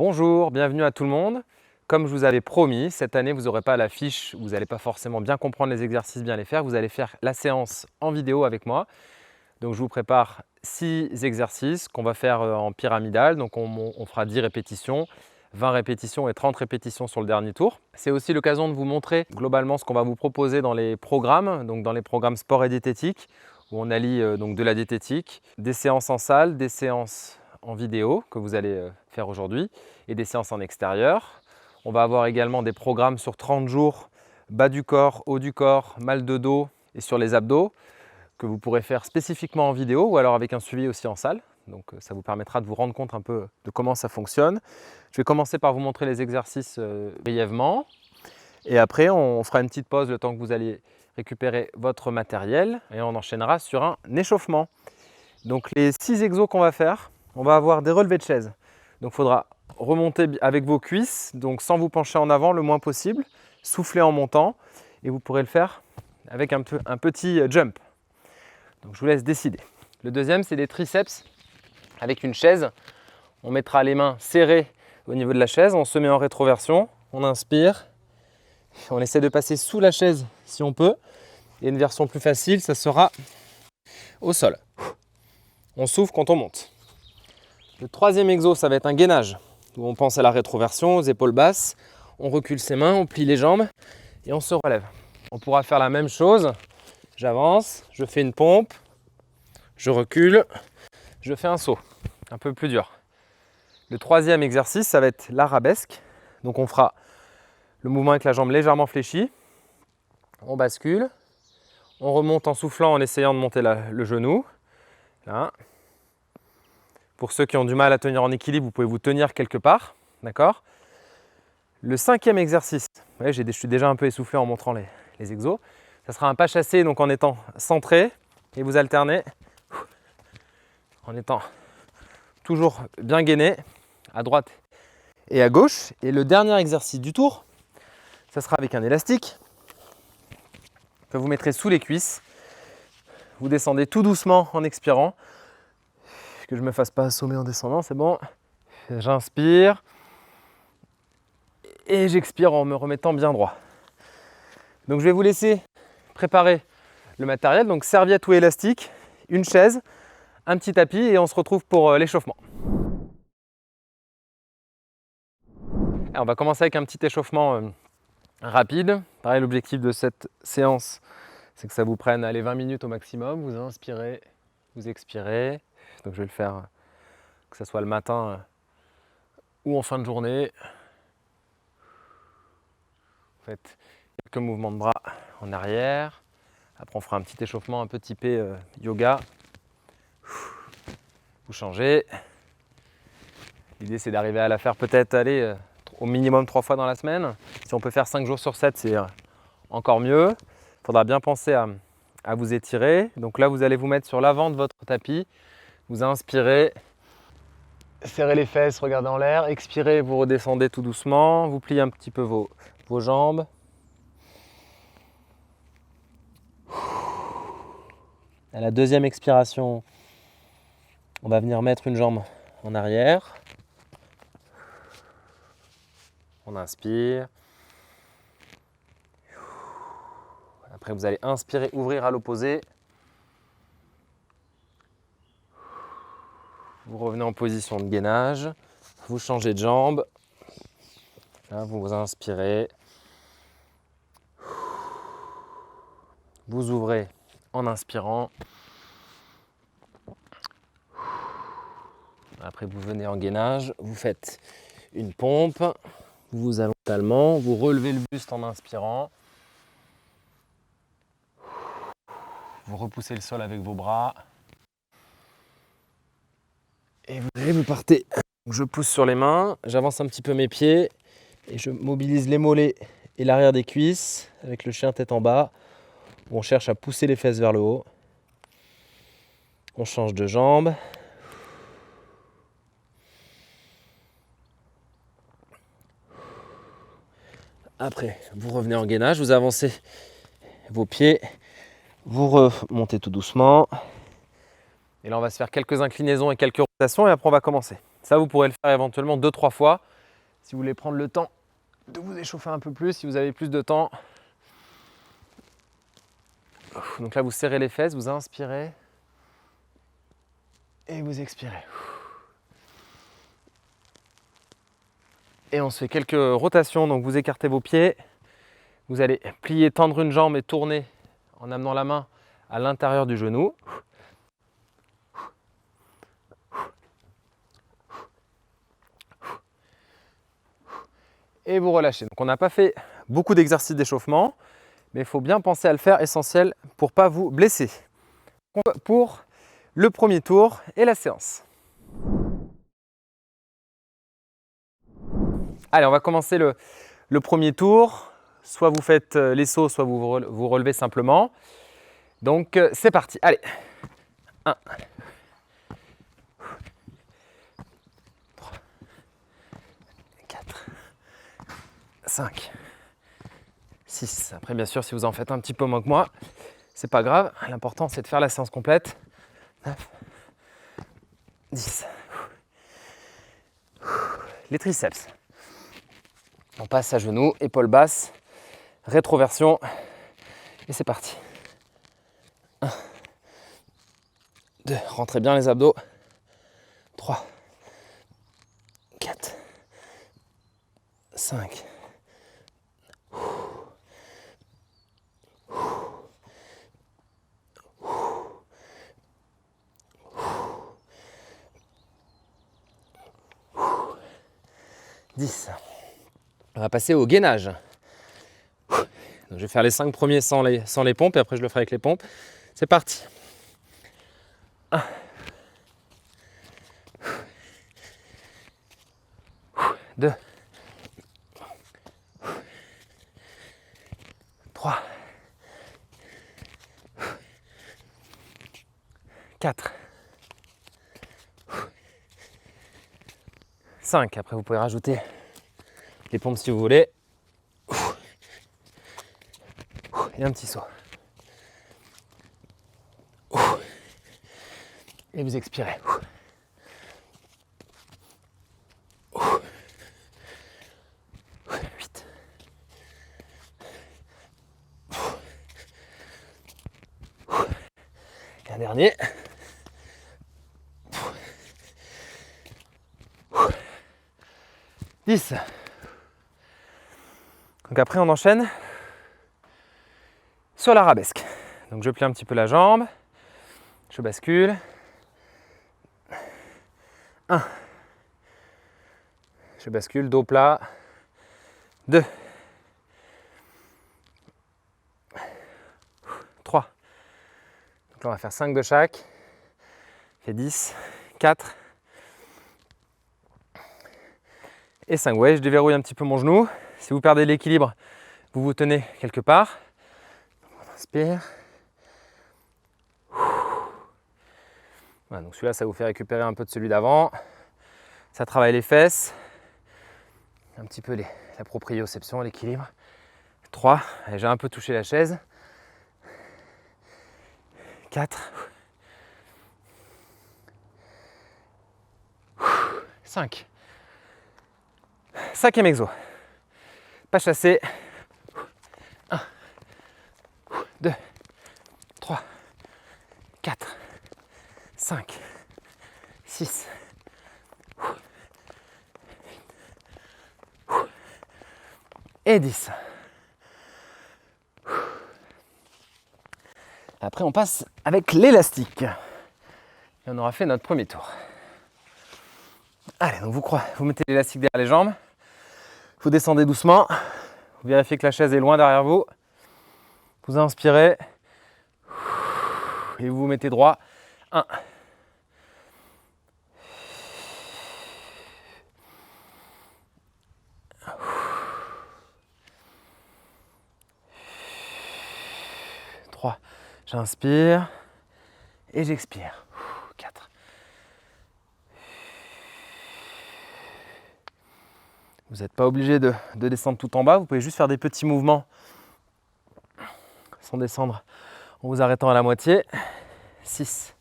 Bonjour, bienvenue à tout le monde. Comme je vous avais promis, cette année vous n'aurez pas la fiche, vous n'allez pas forcément bien comprendre les exercices, bien les faire. Vous allez faire la séance en vidéo avec moi. Donc je vous prépare 6 exercices qu'on va faire en pyramidal. Donc on fera 10 répétitions, 20 répétitions et 30 répétitions sur le dernier tour. C'est aussi l'occasion de vous montrer globalement ce qu'on va vous proposer dans les programmes, donc dans les programmes sport et diététique, où on allie donc de la diététique, des séances en salle, des séances en vidéo que vous allez faire aujourd'hui et des séances en extérieur. On va avoir également des programmes sur 30 jours, bas du corps, haut du corps, mal de dos et sur les abdos que vous pourrez faire spécifiquement en vidéo ou alors avec un suivi aussi en salle. Donc ça vous permettra de vous rendre compte un peu de comment ça fonctionne. Je vais commencer par vous montrer les exercices brièvement et après on fera une petite pause le temps que vous allez récupérer votre matériel et on enchaînera sur un échauffement. Donc les 6 exos qu'on va faire, on va avoir des relevés de chaise. Donc il faudra remonter avec vos cuisses, donc sans vous pencher en avant le moins possible, souffler en montant et vous pourrez le faire avec un petit jump. Donc je vous laisse décider. Le deuxième, c'est des triceps avec une chaise. On mettra les mains serrées au niveau de la chaise, on se met en rétroversion, on inspire, on essaie de passer sous la chaise si on peut. Et une version plus facile, ça sera au sol. On souffle quand on monte. Le troisième exo, ça va être un gainage, où on pense à la rétroversion, aux épaules basses. On recule ses mains, on plie les jambes et on se relève. On pourra faire la même chose. J'avance, je fais une pompe, je recule, je fais un saut, un peu plus dur. Le troisième exercice, ça va être l'arabesque. Donc on fera le mouvement avec la jambe légèrement fléchie. On bascule, on remonte en soufflant en essayant de monter le genou. Là. Pour ceux qui ont du mal à tenir en équilibre, vous pouvez vous tenir quelque part. D'accord ? Le cinquième exercice, ouais, je suis déjà un peu essoufflé en montrant les exos. Ça sera un pas chassé, donc en étant centré et vous alternez en étant toujours bien gainé à droite et à gauche. Et le dernier exercice du tour, ça sera avec un élastique que vous mettrez sous les cuisses. Vous descendez tout doucement en expirant. Que je ne me fasse pas assommer en descendant, c'est bon. J'inspire et j'expire en me remettant bien droit. Donc je vais vous laisser préparer le matériel, donc serviette ou élastique, une chaise, un petit tapis et on se retrouve pour l'échauffement. On va commencer avec un petit échauffement rapide. Pareil, l'objectif de cette séance, c'est que ça vous prenne 20 minutes au maximum. Vous inspirez, vous expirez. Donc je vais le faire que ce soit le matin ou en fin de journée. Vous faites quelques mouvements de bras en arrière. Après on fera un petit échauffement un peu typé yoga. Vous changez. L'idée c'est d'arriver à la faire peut-être au minimum 3 fois dans la semaine. Si on peut faire 5 jours sur 7, c'est encore mieux. Il faudra bien penser à vous étirer. Donc là vous allez vous mettre sur l'avant de votre tapis. Vous inspirez, serrez les fesses, regardez en l'air. Expirez, vous redescendez tout doucement. Vous pliez un petit peu vos jambes. À la deuxième expiration, on va venir mettre une jambe en arrière. On inspire. Après, vous allez inspirer, ouvrir à l'opposé. Vous revenez en position de gainage. Vous changez de jambe. Là, vous inspirez. Vous ouvrez en inspirant. Après, vous venez en gainage. Vous faites une pompe. Vous allongez totalement. Vous relevez le buste en inspirant. Vous repoussez le sol avec vos bras. Et vous partez. Je pousse sur les mains, j'avance un petit peu mes pieds et je mobilise les mollets et l'arrière des cuisses avec le chien tête en bas. Où on cherche à pousser les fesses vers le haut. On change de jambe. Après, vous revenez en gainage, vous avancez vos pieds, vous remontez tout doucement. Et là, on va se faire quelques inclinaisons et quelques rotations et après, on va commencer. Ça, vous pourrez le faire éventuellement 2-3 fois. Si vous voulez prendre le temps de vous échauffer un peu plus, si vous avez plus de temps. Donc là, vous serrez les fesses, vous inspirez et vous expirez. Et on se fait quelques rotations, donc vous écartez vos pieds. Vous allez plier, tendre une jambe et tourner en amenant la main à l'intérieur du genou. Et vous relâchez. Donc on n'a pas fait beaucoup d'exercices d'échauffement, mais il faut bien penser à le faire, essentiel pour ne pas vous blesser. Pour le premier tour et la séance. Allez, on va commencer le premier tour. Soit vous faites les sauts, soit vous relevez simplement. Donc c'est parti. Allez. 1, 3, 4, 5, 6. Après, bien sûr, si vous en faites un petit peu moins que moi, c'est pas grave. L'important, c'est de faire la séance complète. 9, 10. Les triceps. On passe à genoux, épaules basses, rétroversion. Et c'est parti. 1, 2, rentrez bien les abdos. 3, 4, 5. 10. On va passer au gainage. Donc, je vais faire les 5 premiers sans les pompes et après je le ferai avec les pompes. C'est parti. 1, 2, 3, 4, 5. Après vous pouvez rajouter les pompes si vous voulez. Et un petit saut. Et vous expirez. 8. Et un dernier. 10. Donc après on enchaîne sur l'arabesque. Donc je plie un petit peu la jambe, je bascule. 1. Je bascule, dos plat. 2. 3. Donc là on va faire 5 de chaque. Ça fait 10. 4. Et 5. Ouais, je déverrouille un petit peu mon genou. Si vous perdez l'équilibre, vous vous tenez quelque part. On inspire. Voilà, donc celui-là, ça vous fait récupérer un peu de celui d'avant. Ça travaille les fesses. Un petit peu la proprioception, l'équilibre. 3. J'ai un peu touché la chaise. 4. 5. 5e exo. Pas chassé. 1, 2, 3, 4, 5, 6, et 10. Après, on passe avec l'élastique. Et on aura fait notre premier tour. Allez, donc vous mettez l'élastique derrière les jambes. Vous descendez doucement. Vous vérifiez que la chaise est loin derrière vous. Vous inspirez. Et vous vous mettez droit. 1. 3. J'inspire. Et j'expire. 4. Vous n'êtes pas obligé de descendre tout en bas. Vous pouvez juste faire des petits mouvements sans descendre en vous arrêtant à la moitié. 6.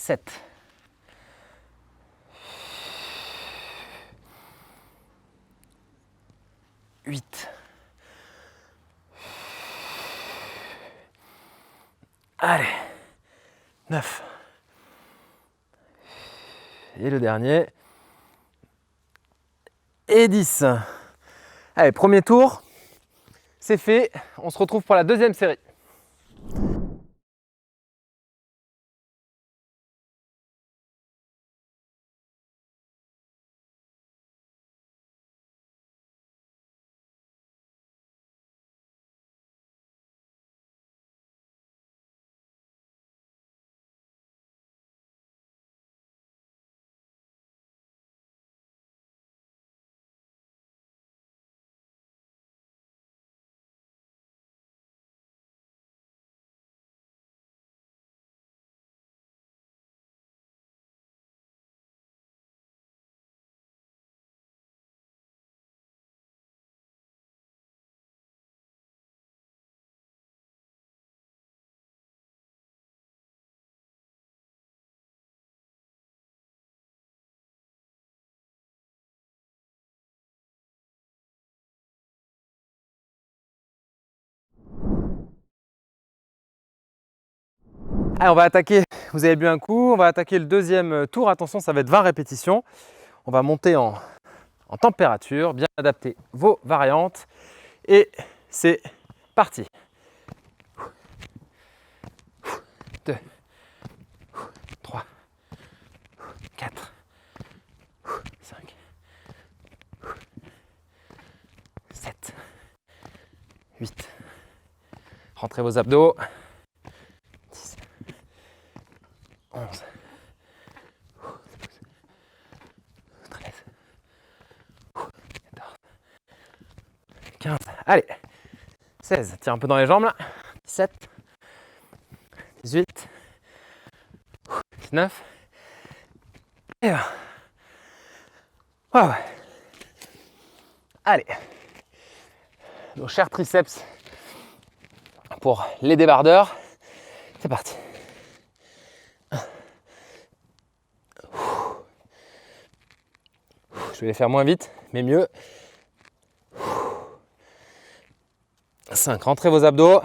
7. 8. Allez, 9. Et le dernier. Et 10. Allez, premier tour, c'est fait. On se retrouve pour la deuxième série. Allez, on va attaquer, vous avez bu un coup, on va attaquer le deuxième tour. Attention, ça va être 20 répétitions. On va monter en température, bien adapter vos variantes. Et c'est parti. 2, 3, 4, 5, 7, 8. Rentrez vos abdos. 10, 11, 13, 14, 15. Allez, 16. Tiens un peu dans les jambes là. 17, 18, 19. Et 20. Ouais. Allez, nos chers triceps pour les débardeurs. C'est parti. Je vais les faire moins vite, mais mieux. 5. Rentrez vos abdos.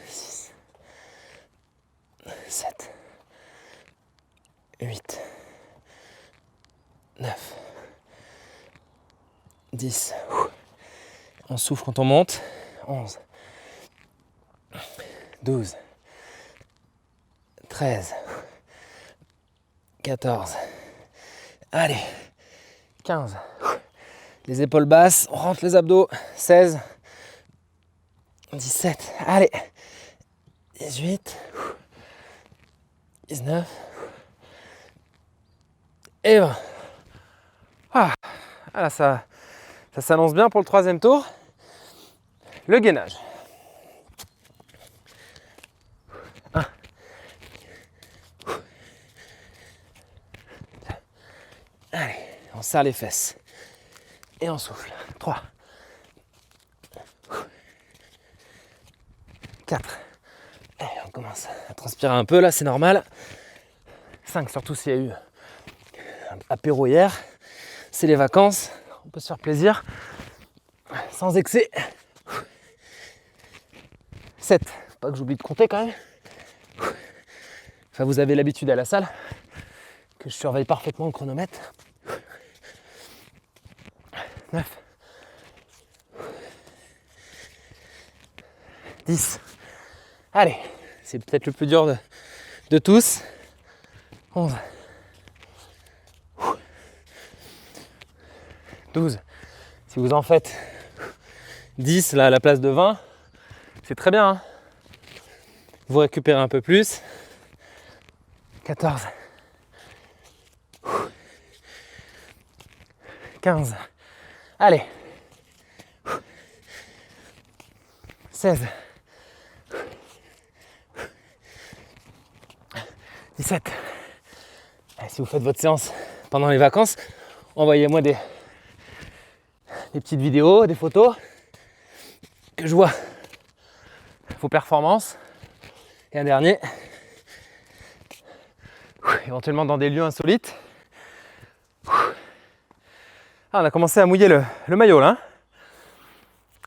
6, 7, 8, 9, 10. On souffle quand on monte. 11, 12, 13, 14. Allez, 15. Les épaules basses, on rentre les abdos. 16, 17. Allez, 18, 19 et 20. Ah, là, ça s'annonce bien pour le troisième tour. Le gainage. 1. Allez, on serre les fesses. Et on souffle. 3. 4. Allez, on commence à transpirer un peu là, c'est normal. 5, surtout s'il y a eu un apéro hier. C'est les vacances, on peut se faire plaisir. Sans excès. 7. Pas que j'oublie de compter quand même. Enfin, vous avez l'habitude à la salle que je surveille parfaitement le chronomètre. 9. 10. Allez, c'est peut-être le plus dur de tous. 11. 12. Si vous en faites 10 là à la place de 20, c'est très bien. Hein, vous récupérez un peu plus. 14. 15. Allez. 16. 17. Et si vous faites votre séance pendant les vacances, envoyez-moi des petites vidéos, des photos, que je vois vos performances. Et un dernier, éventuellement dans des lieux insolites. Ah, on a commencé à mouiller le maillot là.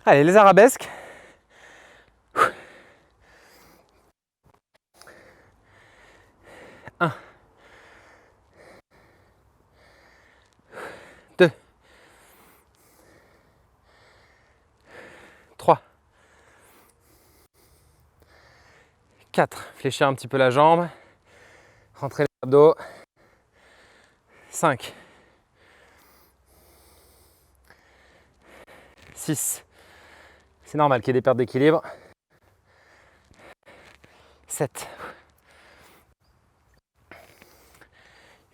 Allez, les arabesques. 1, 2, 3, 4. Fléchir un petit peu la jambe. Rentrer les abdos. 5, 6. C'est normal qu'il y ait des pertes d'équilibre. 7,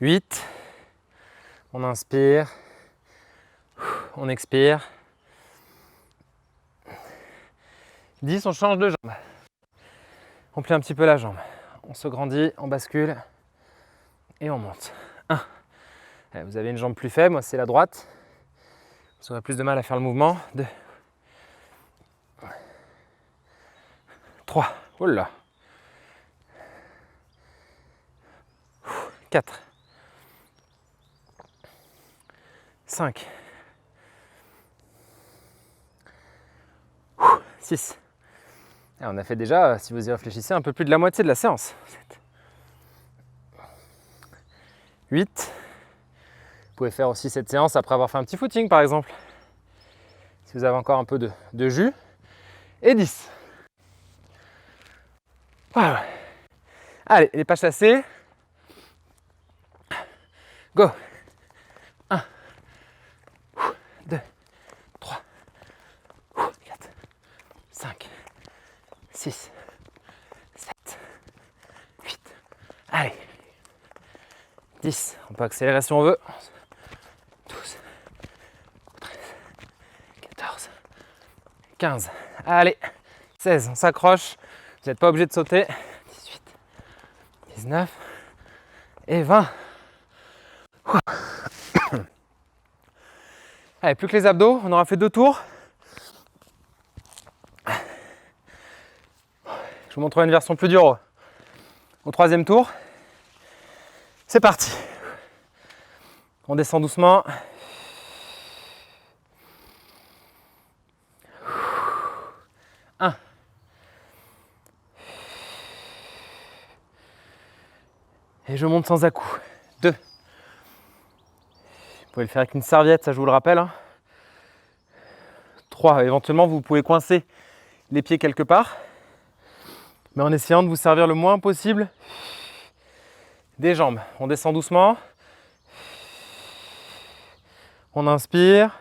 8. On inspire. On expire. 10, on change de jambe. On plie un petit peu la jambe. On se grandit, on bascule et on monte. 1. Vous avez une jambe plus faible, moi c'est la droite. Vous aurez plus de mal à faire le mouvement. 2. 3. Oh là. 4. 5. 6. Et on a fait déjà, si vous y réfléchissez, un peu plus de la moitié de la séance. 7. 8. Vous pouvez faire aussi cette séance après avoir fait un petit footing par exemple. Si vous avez encore un peu de jus. Et 10. Voilà. Allez, les pas chassés. Go. 1, 2, 3, 4, 5, 6, 7, 8. Allez. 10. On peut accélérer si on veut. 12, 13, 14, 15. Allez. 16. On s'accroche. Vous n'êtes pas obligé de sauter. 18, 19 et 20. Allez, plus que les abdos. On aura fait 2 tours. Je vous montrerai une version plus dure au 3e tour. C'est parti. On descend doucement. 1. Et je monte sans à-coups. 2. Vous pouvez le faire avec une serviette, ça je vous le rappelle. 3. Éventuellement, vous pouvez coincer les pieds quelque part, mais en essayant de vous servir le moins possible des jambes. On descend doucement. On inspire.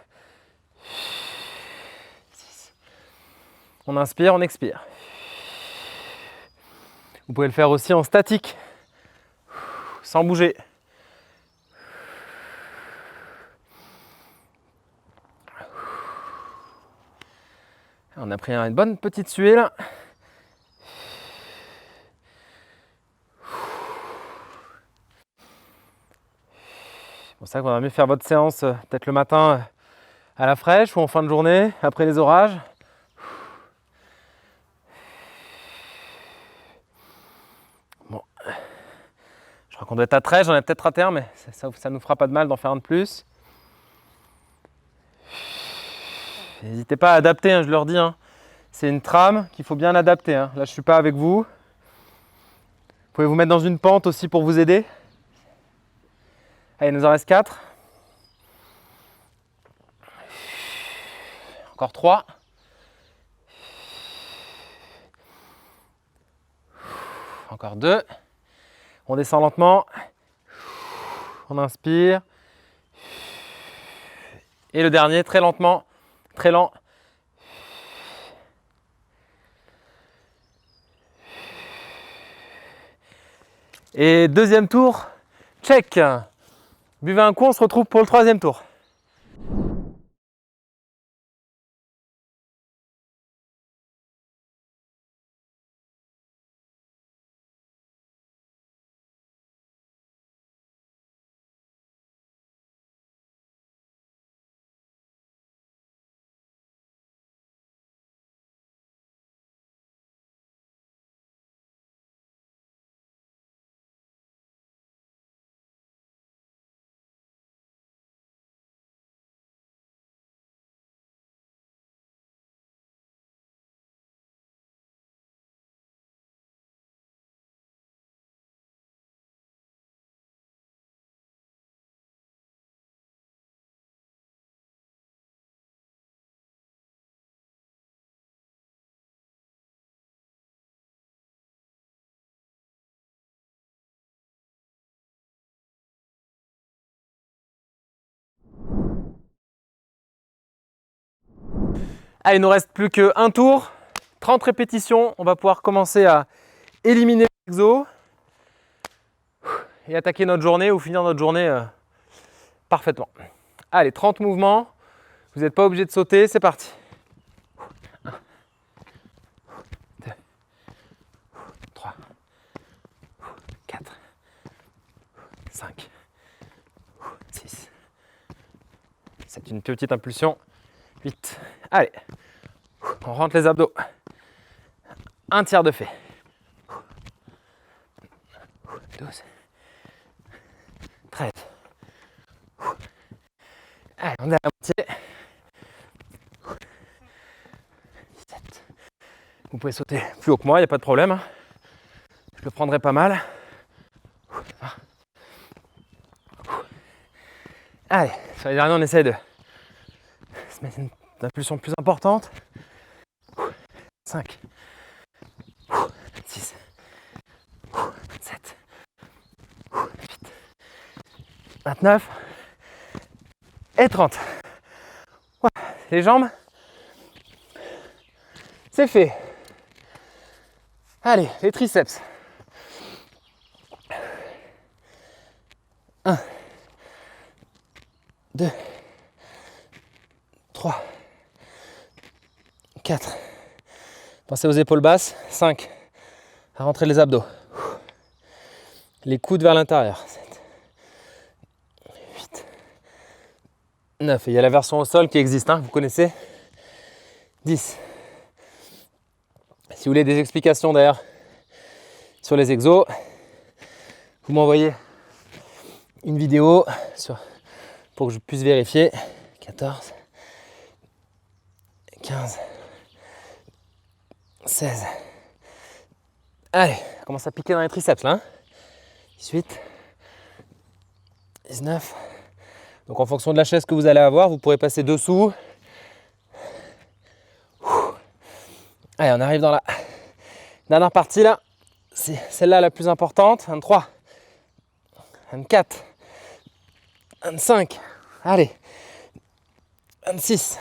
On inspire, on expire. Vous pouvez le faire aussi en statique, sans bouger. On a pris une bonne petite suée là. C'est pour ça qu'il vaudra mieux faire votre séance peut-être le matin à la fraîche ou en fin de journée, après les orages. Bon, je crois qu'on doit être à 13, j'en ai peut-être raté un, mais ça nous fera pas de mal d'en faire un de plus. N'hésitez pas à adapter, hein, je leur dis. C'est une trame qu'il faut bien adapter. Là, je ne suis pas avec vous. Vous pouvez vous mettre dans une pente aussi pour vous aider. Allez, il nous en reste 4. Encore 3. Encore 2. On descend lentement. On inspire. Et le dernier, très lentement, très lent. Et 2e tour, check. Buvez un coup, on se retrouve pour le 3e tour. Allez, il nous reste plus qu'un tour, 30 répétitions. On va pouvoir commencer à éliminer les exos et attaquer notre journée ou finir notre journée parfaitement. Allez, 30 mouvements. Vous n'êtes pas obligé de sauter, c'est parti. 1, 2, 3, 4, 5, 6, 7. Une petite impulsion. 8. Allez, on rentre les abdos. Un tiers de fait. 12. 13. Allez, on est à la moitié. 17. Vous pouvez sauter plus haut que moi, il n'y a pas de problème. Je le prendrai pas mal. 20. Allez, sur les derniers, on essaie de se mettre une impulsion plus importante. 5. 6. 7. 8. 29. Et 30. Voilà. Les jambes, c'est fait. Allez, les triceps. 1, 2, 3, 4. Pensez aux épaules basses. 5. À rentrer les abdos. Les coudes vers l'intérieur. 7, 8, 9. Et il y a la version au sol qui existe, hein, vous connaissez. 10. Si vous voulez des explications d'ailleurs sur les exos, vous m'envoyez une vidéo pour que je puisse vérifier. 14, 15, 16. Allez, ça commence à piquer dans les triceps là. 18, 19. Donc en fonction de la chaise que vous allez avoir, vous pourrez passer dessous. Allez, on arrive dans la dernière partie là. C'est celle-là la plus importante. 23, 24, 25. Allez. 26,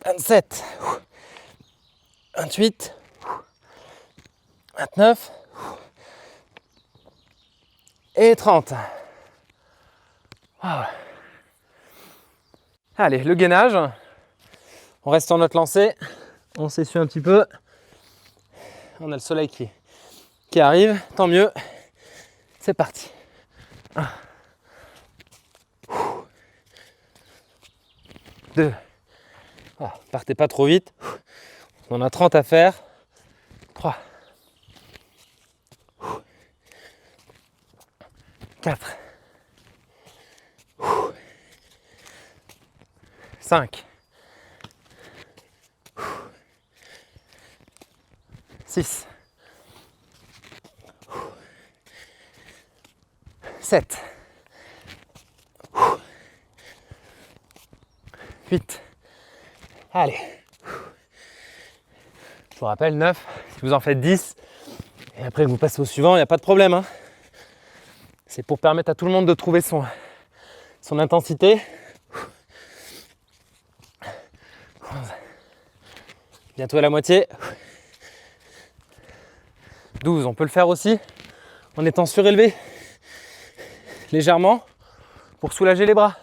27, 28, 29 et 30. Wow. Allez, le gainage. On reste sur notre lancée. On s'essuie un petit peu. On a le soleil qui arrive. Tant mieux. C'est parti. 1, 2. Voilà, partez pas trop vite. On a 30 à faire. 3. 4. 5. 6. 7. 8. Allez. Je vous rappelle 9. Si vous en faites 10, et après vous passez au suivant, il n'y a pas de problème, hein. C'est pour permettre à tout le monde de trouver son intensité. 11. Bientôt à la moitié. 12, on peut le faire aussi en étant surélevé légèrement pour soulager les bras.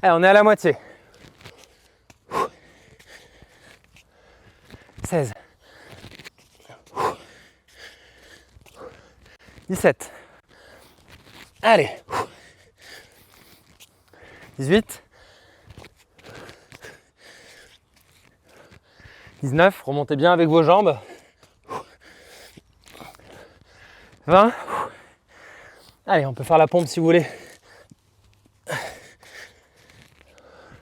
Allez, on est à la moitié. 16. 17. Allez. 18. 19. Remontez bien avec vos jambes. 20. Allez, on peut faire la pompe si vous voulez.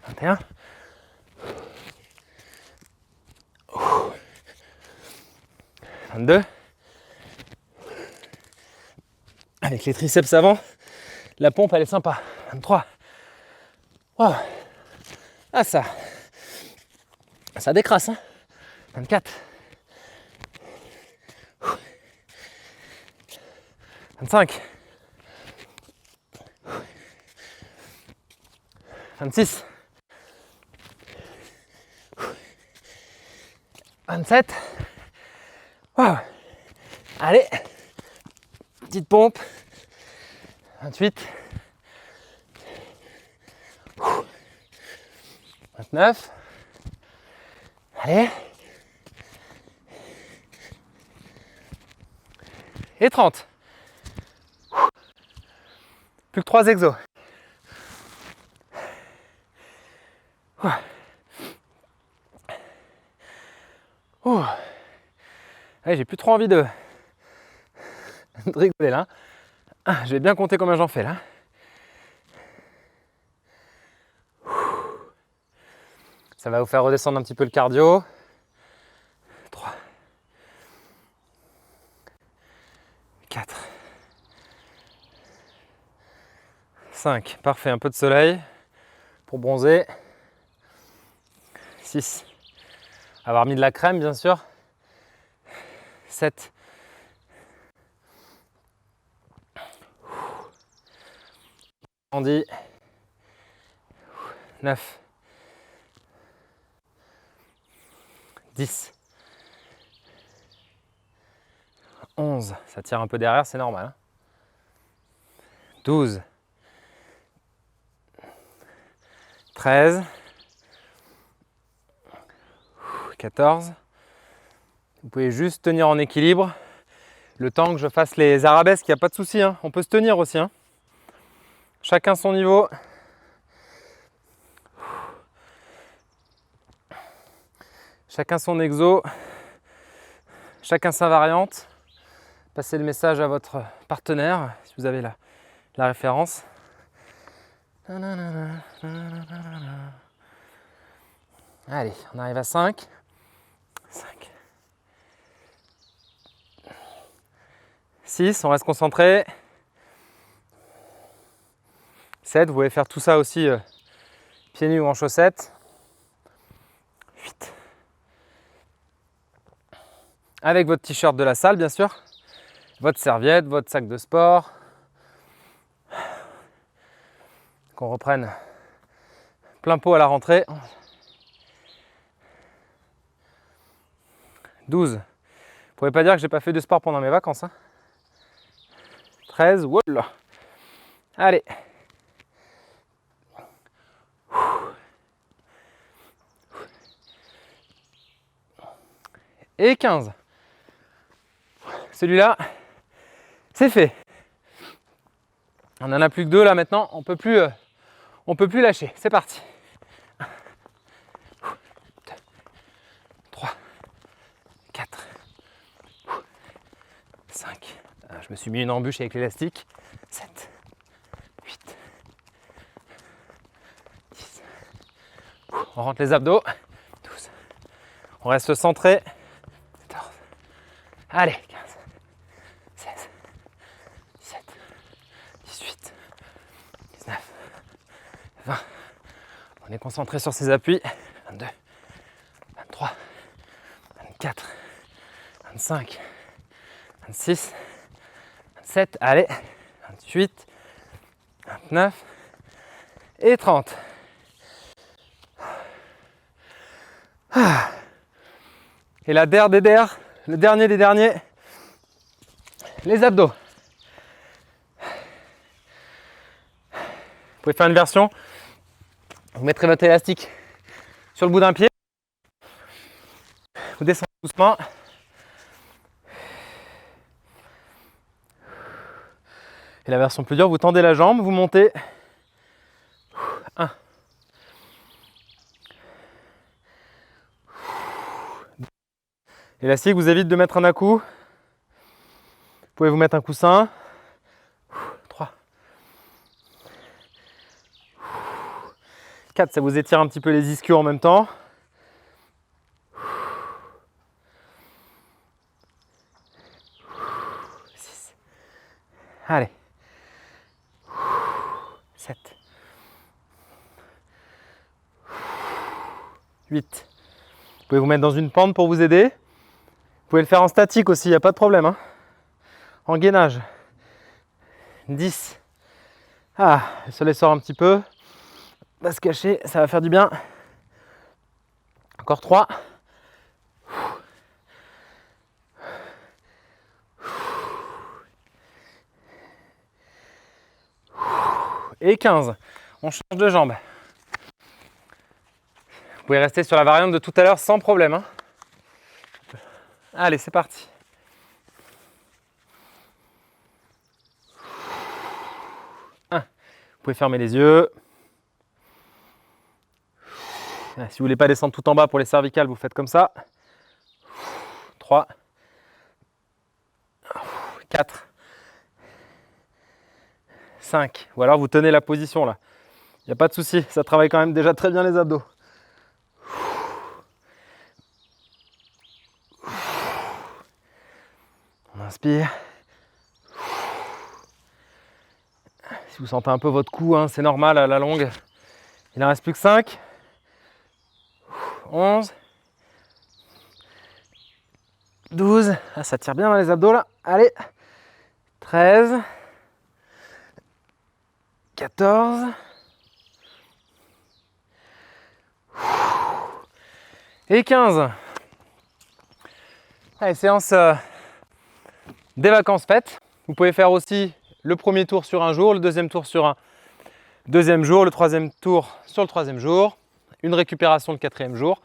21. 22. Avec les triceps avant, la pompe elle est sympa. 23. Wow. Ah ça décrasse, hein. 24. 25. 26, 27. Wow. Allez, petite pompe. 28, 29. Allez. Et 30. Plus que 3 exos. Allez, j'ai plus trop envie de rigoler là. Je vais bien compter combien j'en fais là. Ça va vous faire redescendre un petit peu le cardio. 3, 4, 5. Parfait, un peu de soleil pour bronzer. 6. Avoir mis de la crème bien sûr. 7. 9. 10. 11. Ça tire un peu derrière, c'est normal. 12. 13. 14. Vous pouvez juste tenir en équilibre le temps que je fasse les arabesques, il n'y a pas de souci, hein. On peut se tenir aussi. Hein. Chacun son niveau. Chacun son exo. Chacun sa variante. Passez le message à votre partenaire si vous avez la référence. Allez, on arrive à 5. 5. 6, on reste concentré. 7, vous pouvez faire tout ça aussi pieds nus ou en chaussettes. 8. Avec votre t-shirt de la salle, bien sûr. Votre serviette, votre sac de sport. Qu'on reprenne plein pot à la rentrée. 12. Vous ne pouvez pas dire que j'ai pas fait de sport pendant mes vacances. Hein. 13. Voilà. Allez. Et 15. Celui-là, c'est fait. On en a plus que 2 là maintenant. On peut plus lâcher. C'est parti. 1, 2, 3, 4, 5. Je me suis mis une embûche avec l'élastique. 7, 8, 10. On rentre les abdos. 12. On reste centré. 14. Allez, 15, 16, 17, 18, 19, 20. On est concentré sur ses appuis. 22, 23, 24, 25, 26, 27, allez, 28, 29 et 30. Et la der des der, le dernier des derniers, les abdos. Vous pouvez faire une version. Vous mettrez votre élastique sur le bout d'un pied. Vous descendez doucement. Et la version plus dure, vous tendez la jambe, vous montez. 1. 2. L'élastique vous évite de mettre un à-coup. Vous pouvez vous mettre un coussin. 3. 4, ça vous étire un petit peu les ischios en même temps. 6. Allez. 7. 8. Vous pouvez vous mettre dans une pente pour vous aider. Vous pouvez le faire en statique aussi, il n'y a pas de problème. Hein. En gainage. 10. Ah, le soleil sort un petit peu. va se cacher, ça va faire du bien. Encore 3. Et 15. On change de jambe. Vous pouvez rester sur la variante de tout à l'heure sans problème, hein. Allez, c'est parti. Vous pouvez fermer les yeux. Si vous voulez pas descendre tout en bas pour les cervicales, vous faites comme ça. 3, 4, 5. Ou alors vous tenez la position là. Il n'y a pas de souci, ça travaille quand même déjà très bien les abdos. On inspire. Si vous sentez un peu votre cou, hein, c'est normal à la longue. Il en reste plus que 5. 11. 12. Ah, ça tire bien dans les abdos là. Allez. 13. 14. Et 15. Allez, séance des vacances faites. Vous pouvez faire aussi le premier tour sur un jour, le deuxième tour sur un deuxième jour, le troisième tour sur le troisième jour, une récupération le quatrième jour.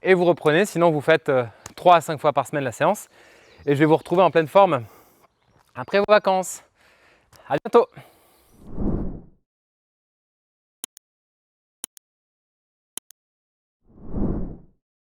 Et vous reprenez, sinon vous faites 3 à 5 fois par semaine la séance. Et je vais vous retrouver en pleine forme après vos vacances. À bientôt!